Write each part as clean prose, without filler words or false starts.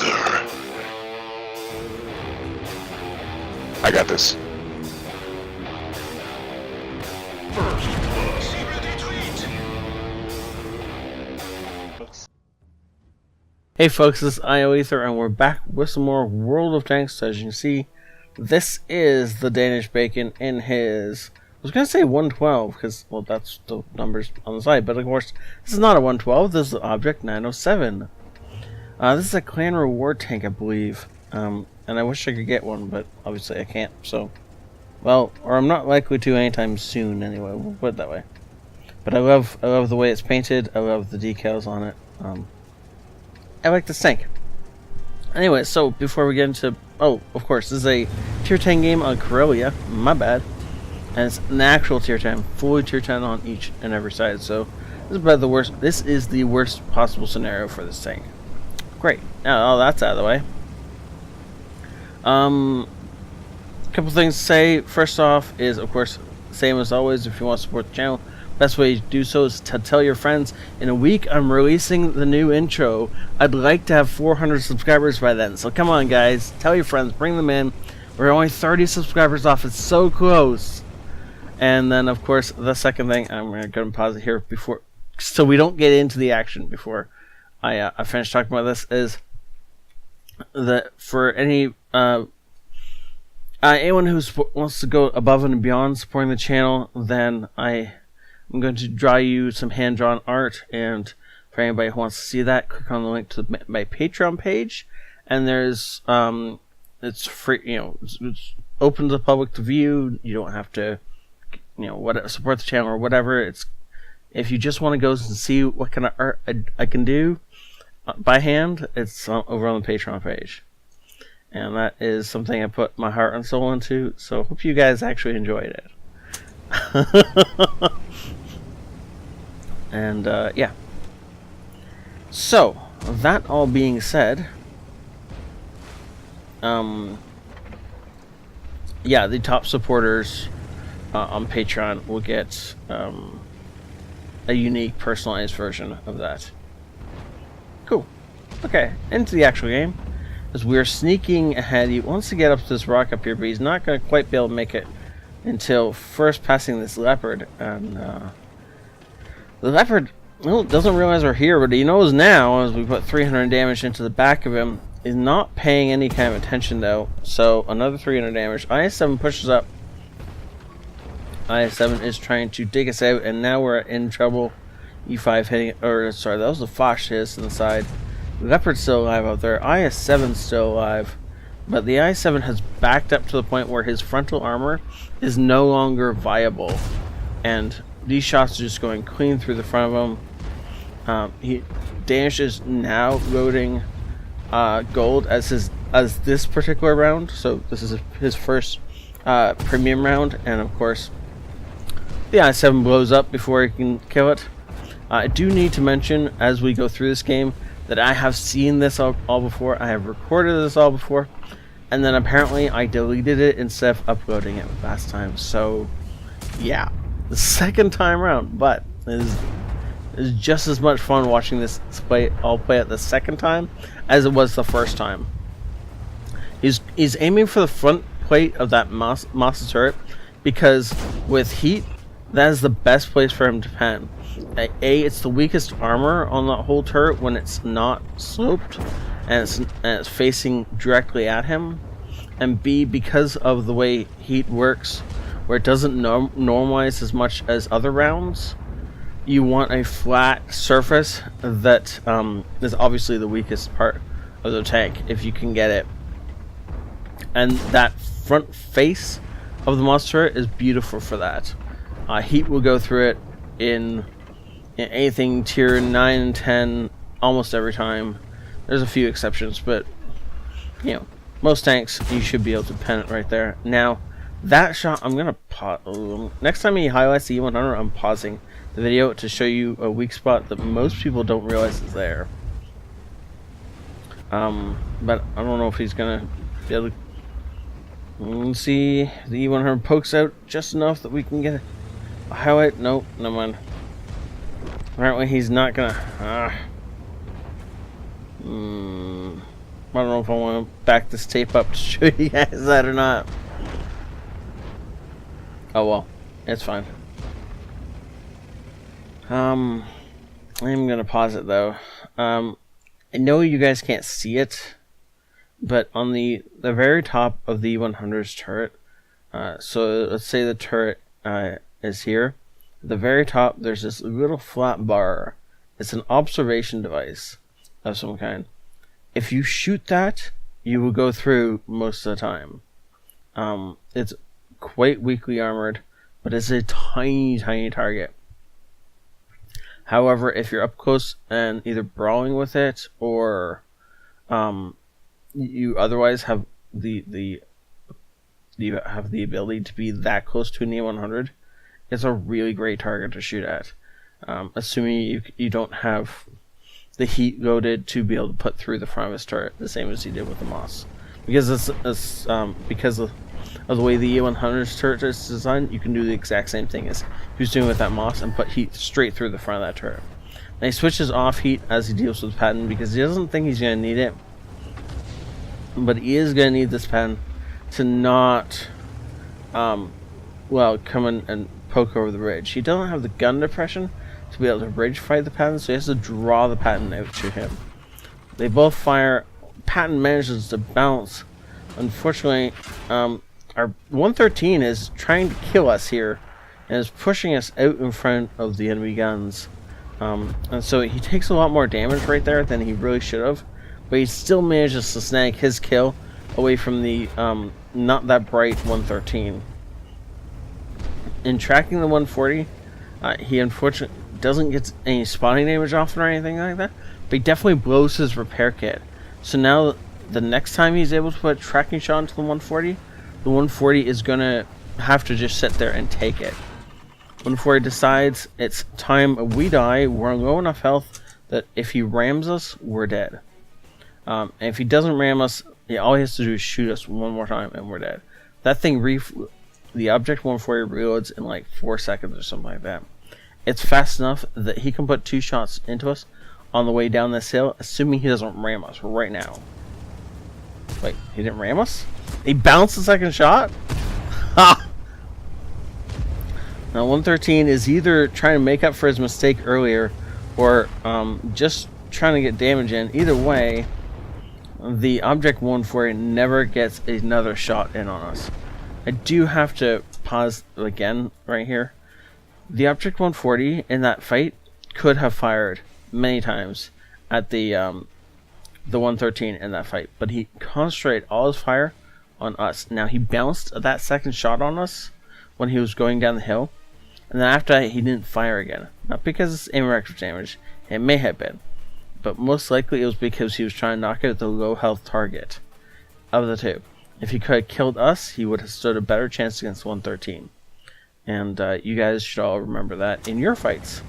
ioEther. I got this. Hey folks, this is ioEther and we're back with some more World of Tanks. So as you can see, this is the Danish Bacon in his... I was going to say 112 because, well, that's the numbers on the side. But of course, this is not a 112. This is Object 907. This is a clan reward tank, I believe. And I wish I could get one, but obviously I can't. So, well, or I'm not likely to anytime soon anyway. We'll put it that way. But I love the way it's painted. I love the decals on it. I like this tank. Anyway, so before we get into... Oh, of course, this is a tier 10 game on Corellia. My bad. And it's an actual tier 10. Fully tier 10 on each and every side. So, this is about the worst... This is the worst possible scenario for this tank. Great. Now, all that's out of the way. Couple things to say. First off is, of course, same as always, if you want to support the channel, best way to do so is to tell your friends. In a week, I'm releasing the new intro. I'd like to have 400 subscribers by then. So come on, guys. Tell your friends. Bring them in. We're only 30 subscribers off. It's so close. And then, of course, the second thing, I'm going to pause it here before, so we don't get into the action before I finish talking about this, is that for any anyone who wants to go above and beyond supporting the channel, then I'm going to draw you some hand-drawn art, and for anybody who wants to see that, click on the link to my Patreon page, and there's it's free, you know, it's open to the public to view. You don't have to, you know, whatever, support the channel or whatever. It's, if you just want to go and see what kind of art I can do by hand, it's over on the Patreon page, and that is something I put my heart and soul into. So hope you guys actually enjoyed it. And yeah, so that all being said, yeah, the top supporters on Patreon will get a unique personalized version of that. Cool. Okay, into the actual game, as we're sneaking ahead. He wants to get up to this rock up here, but he's not going to quite be able to make it until first passing this leopard. And the leopard, well, doesn't realize we're here, but he knows now, as we put 300 damage into the back of him. Is not paying any kind of attention though. So another 300 damage. IS-7 pushes up. IS-7 is trying to dig us out, and now we're in trouble. E5 hitting, or sorry, that was the Foch hit on the side. Leopard's still alive out there. IS-7's still alive, but the IS-7 has backed up to the point where his frontal armor is no longer viable, and these shots are just going clean through the front of him. Danish is now loading gold as this particular round, so this is his first premium round, and of course the I-7 blows up before he can kill it. I do need to mention as we go through this game that I have seen this all before. I have recorded this all before, and then apparently I deleted it instead of uploading it last time. So yeah, the second time around, but it's just as much fun watching this all play it the second time as it was the first time. He's aiming for the front plate of that Moss's turret, because with heat, that is the best place for him to pen. A, it's the weakest armor on that whole turret when it's not sloped and it's facing directly at him. And B, because of the way heat works, where it doesn't normalize as much as other rounds, you want a flat surface that is obviously the weakest part of the tank, if you can get it. And that front face of the Moss turret is beautiful for that. Heat will go through it in anything tier 9 and 10 almost every time. There's a few exceptions, but you know, most tanks you should be able to pen it right there. Now that shot, I'm gonna pause. Next time he highlights the E100, I'm pausing the video to show you a weak spot that most people don't realize is there. But I don't know if he's gonna be able to see the E100 pokes out just enough that we can get a highlight. Nope, never mind. Apparently he's not gonna I don't know if I want to back this tape up to show you guys that or not. Oh well, it's fine. I'm gonna pause it though. I know you guys can't see it, but on the very top of the 100's turret, so let's say the turret is here. At the very top, there's this little flat bar. It's an observation device of some kind. If you shoot that, you will go through most of the time. It's quite weakly armored, but it's a tiny target. However, if you're up close and either brawling with it or you otherwise have the ability to be that close to an E100, it's a really great target to shoot at. Assuming you don't have the heat loaded to be able to put through the front of his turret, the same as he did with the Moss. Because because of the way the E100's turret is designed, you can do the exact same thing as he was doing with that Moss and put heat straight through the front of that turret. Now he switches off heat as he deals with Patton because he doesn't think he's going to need it, but he is going to need this Patton to not, come in and poke over the ridge. He doesn't have the gun depression to be able to ridge fight the Patton, so he has to draw the Patton out to him. They both fire. Patton manages to bounce. Unfortunately, our 113 is trying to kill us here and is pushing us out in front of the enemy guns. And so he takes a lot more damage right there than he really should have, but he still manages to snag his kill away from the not that bright 113. In tracking the 140, he unfortunately doesn't get any spotting damage off it or anything like that, but he definitely blows his repair kit. So now the next time he's able to put a tracking shot into the 140, the 140 is going to have to just sit there and take it. 140 decides it's time we die. We're on low enough health that if he rams us, we're dead. And if he doesn't ram us, all he has to do is shoot us one more time and we're dead. That thing, the Object 140 reloads in like 4 seconds or something like that. It's fast enough that he can put 2 shots into us on the way down this hill, assuming he doesn't ram us right now. Wait, he didn't ram us? He bounced the second shot? Ha! Now 113 is either trying to make up for his mistake earlier or just trying to get damage in. Either way, the Object 140 never gets another shot in on us. I do have to pause again right here. The Object 140 in that fight could have fired many times at the 113 in that fight, but he concentrated all his fire on us. Now he bounced that second shot on us when he was going down the hill, and then after that he didn't fire again. Not because it's indirect damage, it may have been, but most likely it was because he was trying to knock out the low health target of the two. If he could have killed us, he would have stood a better chance against 113. And you guys should all remember that in your fights.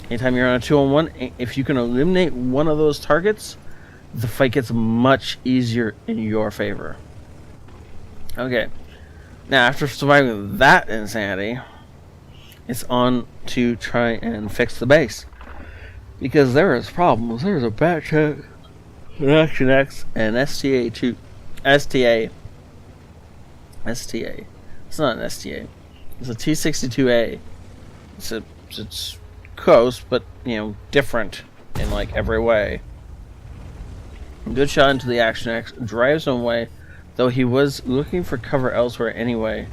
Anytime you're on a 2-on-1, if you can eliminate one of those targets, the fight gets much easier in your favor. Okay. Now, after surviving that insanity, it's on to try and fix the base. Because there is problems. There's a batch check, an Action X, and STA. It's not an STA. It's a T62A. It's close, but different in like every way. Good shot into the Action X, drives him away, though he was looking for cover elsewhere anyway.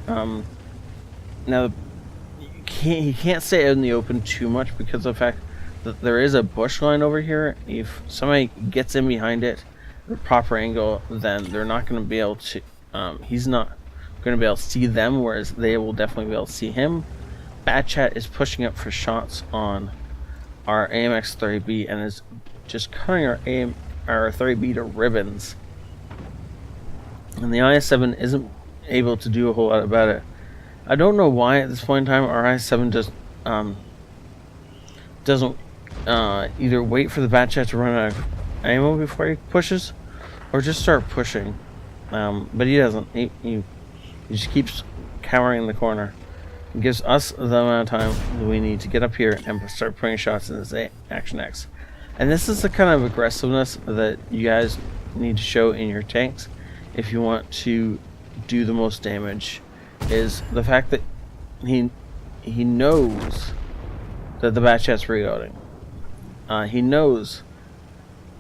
Now he can't stay out in the open too much because of the fact that there is a bush line over here. If somebody gets in behind it at a proper angle, then they're not going to be able to. He's not going to be able to see them, whereas they will definitely be able to see him. Bad Chat is pushing up for shots on our AMX 30B and is just cutting our 30B to ribbons. And the IS-7 isn't able to do a whole lot about it. I don't know why at this point in time our IS-7 just doesn't either wait for the Bad Chat to run out of ammo before he pushes, or just start pushing. But he doesn't. He just keeps cowering in the corner. It gives us the amount of time that we need to get up here and start putting shots in this Action X. And this is the kind of aggressiveness that you guys need to show in your tanks if you want to do the most damage is the fact that he knows that the Batchat's reloading. He knows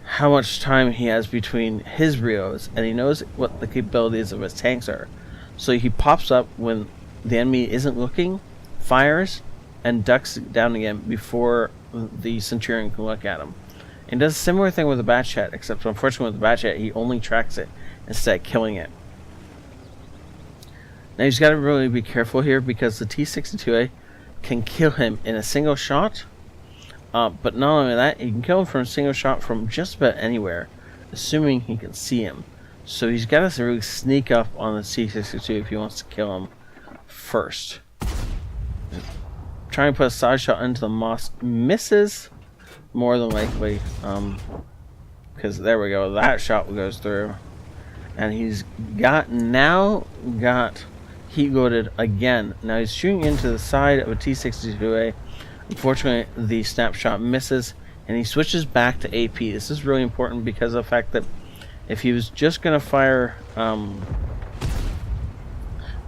how much time he has between his reloads, and he knows what the capabilities of his tanks are. So he pops up when the enemy isn't looking, fires, and ducks down again before the Centurion can look at him. And does a similar thing with the Batchat, except unfortunately with the Batchat, he only tracks it instead of killing it. Now he's got to really be careful here because the T-62A can kill him in a single shot. But not only that, he can kill him from a single shot from just about anywhere, assuming he can see him. So he's got to really sneak up on the T-62 if he wants to kill him first. Trying to put a side shot into the moss misses, more than likely, because there we go, that shot goes through. And he's got heat loaded again. Now he's shooting into the side of a T-62A. Unfortunately, the snapshot misses, and he switches back to AP. This is really important because of the fact that if he was just going to fire...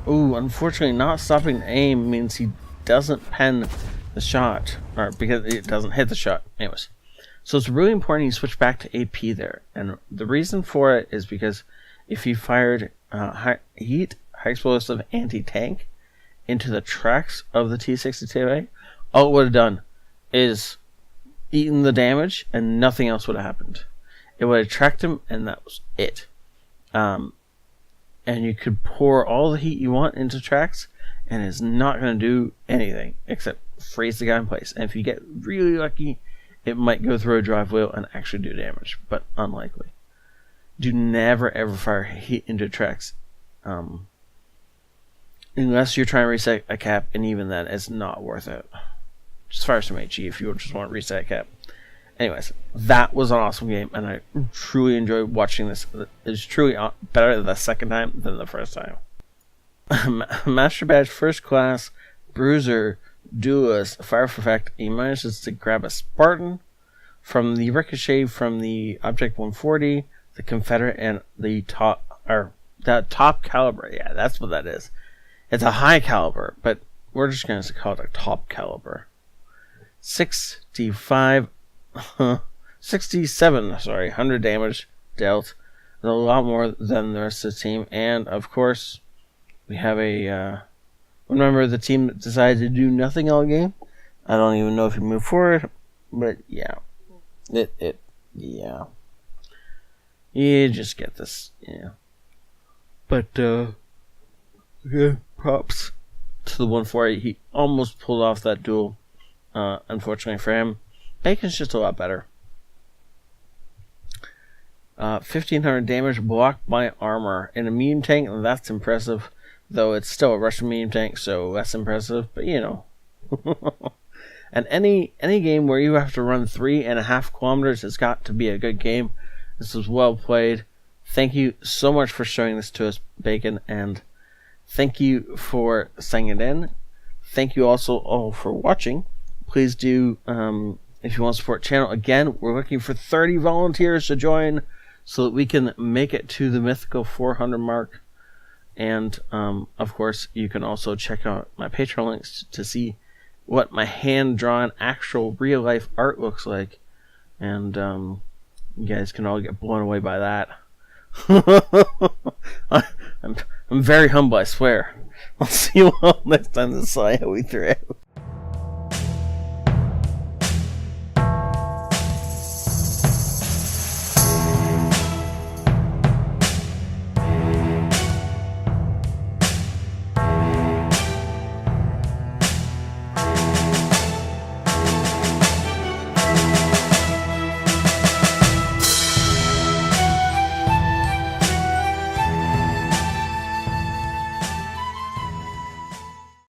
unfortunately, not stopping to aim means he doesn't pen the shot, or because it doesn't hit the shot. Anyways, so it's really important you switch back to AP there. And the reason for it is because if he fired high explosive anti-tank into the tracks of the T-62A, all it would have done is eaten the damage and nothing else would have happened. It would have tracked him and that was it. And you could pour all the heat you want into tracks and it's not going to do anything except freeze the guy in place. And if you get really lucky, it might go through a drive wheel and actually do damage, but unlikely. Do never ever fire heat into tracks unless you're trying to reset a cap, and even then it's not worth it. Just fire some HE if you just want to reset a cap. Anyways, that was an awesome game, and I truly enjoyed watching this. It's truly better the second time than the first time. Master Badge First Class Bruiser Duelist Fire for Effect. He manages to grab a Spartan from the ricochet from the Object 140, the Confederate, and the top caliber. Yeah, that's what that is. It's a high caliber, but we're just going to call it a top caliber. 67, 100 damage dealt. A lot more than the rest of the team. And, of course, we have one member of the team that decided to do nothing all game. I don't even know if he moved forward, but yeah. Yeah. You just get this, yeah. But, yeah, props to the 140. He almost pulled off that duel. Unfortunately for him, Bacon's just a lot better. 1500 damage blocked by armor in a medium tank. That's impressive, though it's still a Russian medium tank, so less impressive. But you know, and any game where you have to run 3.5 kilometers has got to be a good game. This was well played. Thank you so much for showing this to us, Bacon, and thank you for sending it in. Thank you also all for watching. Please do, if you want to support the channel, again, we're looking for 30 volunteers to join so that we can make it to the mythical 400 mark. And, of course, you can also check out my Patreon links to see what my hand-drawn actual real-life art looks like. And you guys can all get blown away by that. I'm very humble, I swear. I'll see you all next time. This is ioEther out.